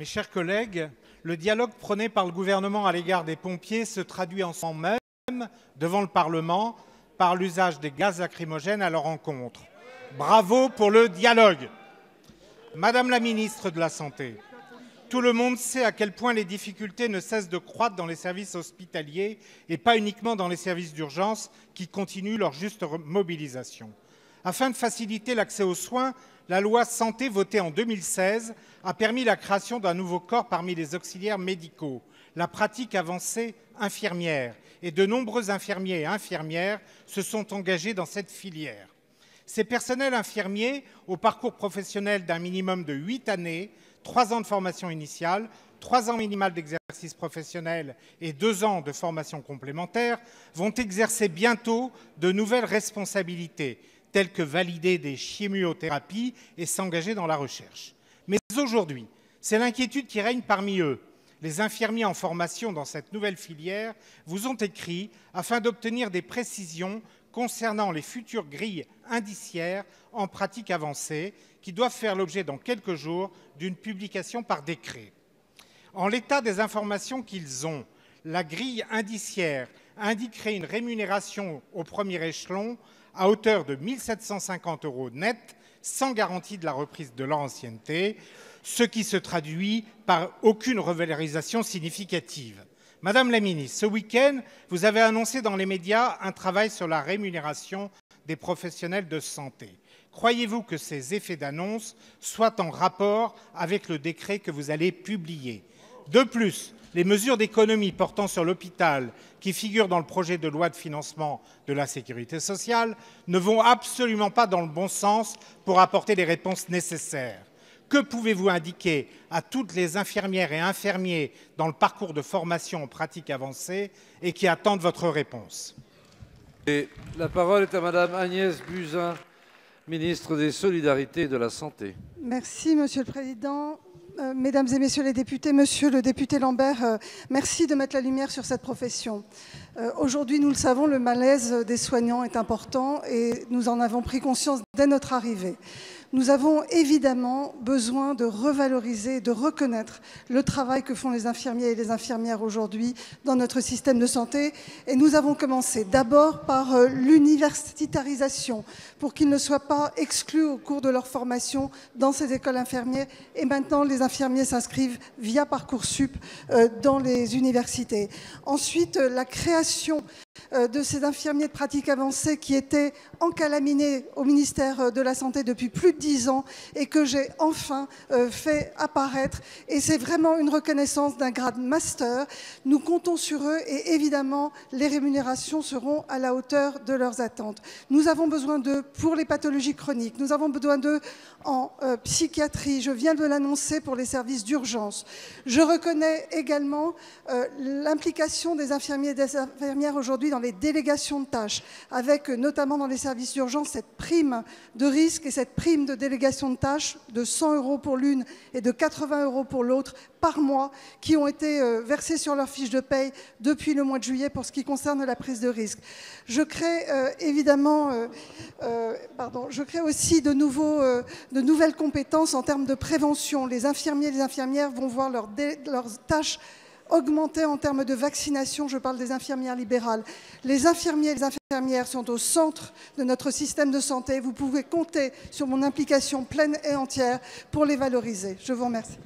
Mes chers collègues, le dialogue prôné par le gouvernement à l'égard des pompiers se traduit en ce moment même, devant le Parlement, par l'usage des gaz lacrymogènes à leur encontre. Bravo pour le dialogue. Madame la ministre de la Santé, tout le monde sait à quel point les difficultés ne cessent de croître dans les services hospitaliers et pas uniquement dans les services d'urgence qui continuent leur juste mobilisation. Afin de faciliter l'accès aux soins, la loi Santé votée en 2016 a permis la création d'un nouveau corps parmi les auxiliaires médicaux, la pratique avancée infirmière, et de nombreux infirmiers et infirmières se sont engagés dans cette filière. Ces personnels infirmiers, au parcours professionnel d'un minimum de 8 années, 3 ans de formation initiale, 3 ans minimal d'exercice professionnel et 2 ans de formation complémentaire, vont exercer bientôt de nouvelles responsabilités, telles que valider des chimiothérapies et s'engager dans la recherche. Mais aujourd'hui, c'est l'inquiétude qui règne parmi eux. Les infirmiers en formation dans cette nouvelle filière vous ont écrit afin d'obtenir des précisions concernant les futures grilles indiciaires en pratique avancée qui doivent faire l'objet dans quelques jours d'une publication par décret. En l'état des informations qu'ils ont, la grille indiciaire indiquerait une rémunération au premier échelon à hauteur de 1 750 € net, sans garantie de la reprise de leur ancienneté, ce qui se traduit par aucune revalorisation significative. Madame la ministre, ce week-end, vous avez annoncé dans les médias un travail sur la rémunération des professionnels de santé. Croyez-vous que ces effets d'annonce soient en rapport avec le décret que vous allez publier? De plus, les mesures d'économie portant sur l'hôpital qui figurent dans le projet de loi de financement de la sécurité sociale ne vont absolument pas dans le bon sens pour apporter les réponses nécessaires. Que pouvez-vous indiquer à toutes les infirmières et infirmiers dans le parcours de formation en pratique avancée et qui attendent votre réponse? Et la parole est à Madame Agnès Buzyn, ministre des Solidarités et de la Santé. Merci, Monsieur le Président. Mesdames et Messieurs les députés, Monsieur le député Lambert, merci de mettre la lumière sur cette profession. Aujourd'hui, nous le savons, le malaise des soignants est important et nous en avons pris conscience dès notre arrivée. Nous avons évidemment besoin de revaloriser, de reconnaître le travail que font les infirmiers et les infirmières aujourd'hui dans notre système de santé. Et nous avons commencé d'abord par l'universitarisation pour qu'ils ne soient pas exclus au cours de leur formation dans ces écoles infirmières. Et maintenant, les infirmiers s'inscrivent via Parcoursup dans les universités. Ensuite, la création de ces infirmiers de pratique avancée qui étaient encalaminés au ministère de la Santé depuis plus de 10 ans et que j'ai enfin fait apparaître. Et c'est vraiment une reconnaissance d'un grade master. Nous comptons sur eux et évidemment, les rémunérations seront à la hauteur de leurs attentes. Nous avons besoin d'eux pour les pathologies chroniques. Nous avons besoin d'eux en psychiatrie. Je viens de l'annoncer pour les services d'urgence. Je reconnais également l'implication des infirmiers et des infirmières aujourd'hui dans les délégations de tâches, avec notamment dans les services d'urgence cette prime de risque et cette prime de délégation de tâches de 100 € pour l'une et de 80 € pour l'autre par mois qui ont été versés sur leur fiche de paye depuis le mois de juillet pour ce qui concerne la prise de risque. Je crée je crée aussi de nouvelles compétences en termes de prévention. Les infirmiers et les infirmières vont voir leurs tâches augmenter en termes de vaccination, je parle des infirmières libérales. Les infirmiers et les infirmières sont au centre de notre système de santé. Vous pouvez compter sur mon implication pleine et entière pour les valoriser. Je vous remercie.